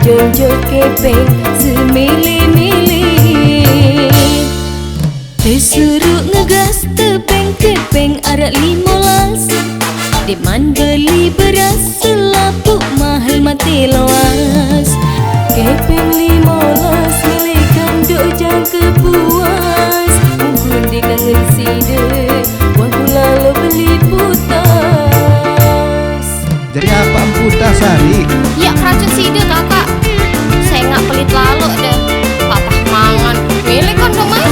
berjonjo kepeng semili-mili. Tersuruh ngegas tepeng kepeng arak 15. Deman beli beras selapuk mahal mati luas. Kepeng 15 milik kanduk jangka puas. Mungkin dia kangen sida waktu lalu beli putas. Jadi apa putas Sari? Ya keracun sida kakak. Saya nggak pelit lalu deh. Patah mangan milik kandung main.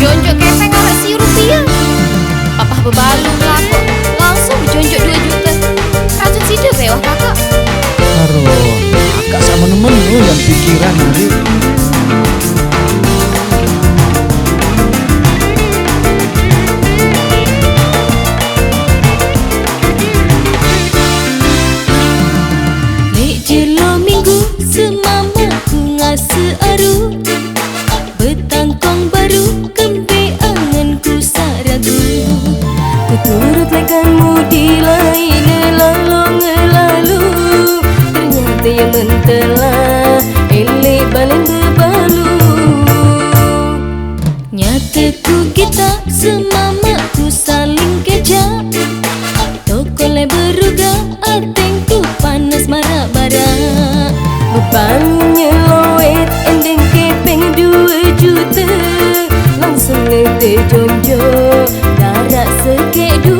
Jonjo kepeng arak Rp1. Papa bebalu belakok langsung jonjo 2 juta. Keracun sida bewah kakak. Aduh, kakak sama temen lu yang pikiran Sari. Nek jelo minggu semama ku ngase aru. Betangkong baru kempe anganku saragu. Ku turut lekanmu di lain lalu. Ternyata yang mentelah elek balen bebalu. Nyata ku kita semama ku saling kejap. Tokole beruga atengku panas marak-barak. Bebannya loet endeng kepeng 2 juta. Langsung ngete jonjo darat sekek 2.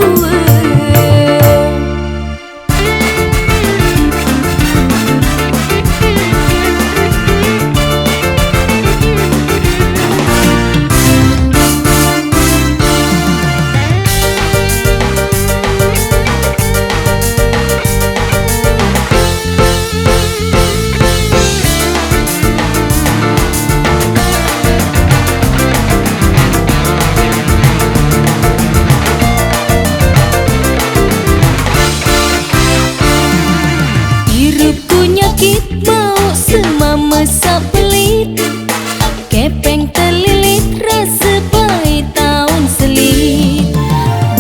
Mau semama sapelit. Kepeng terlilit rasa pahit tahun selit.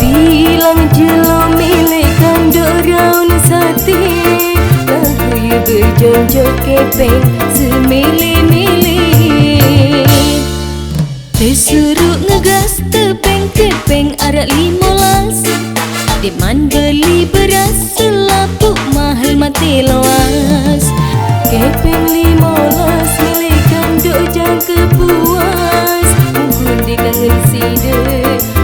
Bilang jelo milik kanduk raun sati. Lagu you berjonjo kepeng semili-mili. Tersuruh ngegas tepeng kepeng arak 15. Deman beli beras selapuk mahal mati luas. Kepeng 15 milik kanduk jangka puas. Mungkin dia kangen sida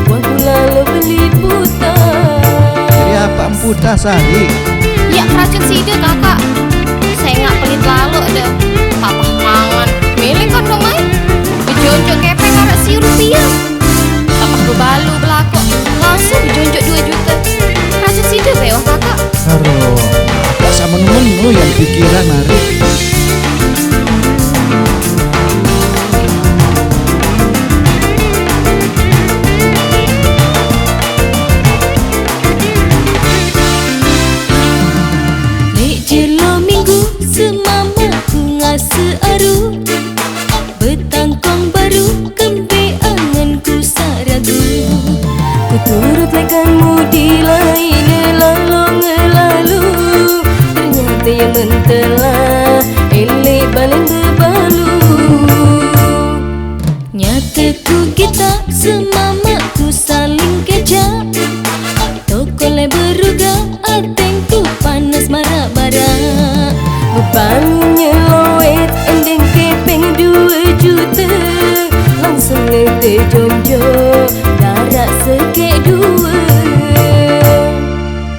waktu lalu beli putas. Jadi apa putas Sari? Ya keracun sida kakak. Saya nggak pelit lalu deh. Patah mangan milik kandung main. Dijonjo kepeng arak Rp1. Papa bebalu belakok langsung dijonjo 2 juta. Keracun sida bewah kakak. Aduh, kakak sama temen lu yang pikiran Sari. Jelo minggu semama ku ngase aru. Betangkong baru kempe anganku saragu. Ku turut lekanmu di lain lalu. Ternyata yang mentelah elek balen bebalu. Nyata ku kita semama ku saling kejap. Tokole beruga atengku panas marak-barak. Beban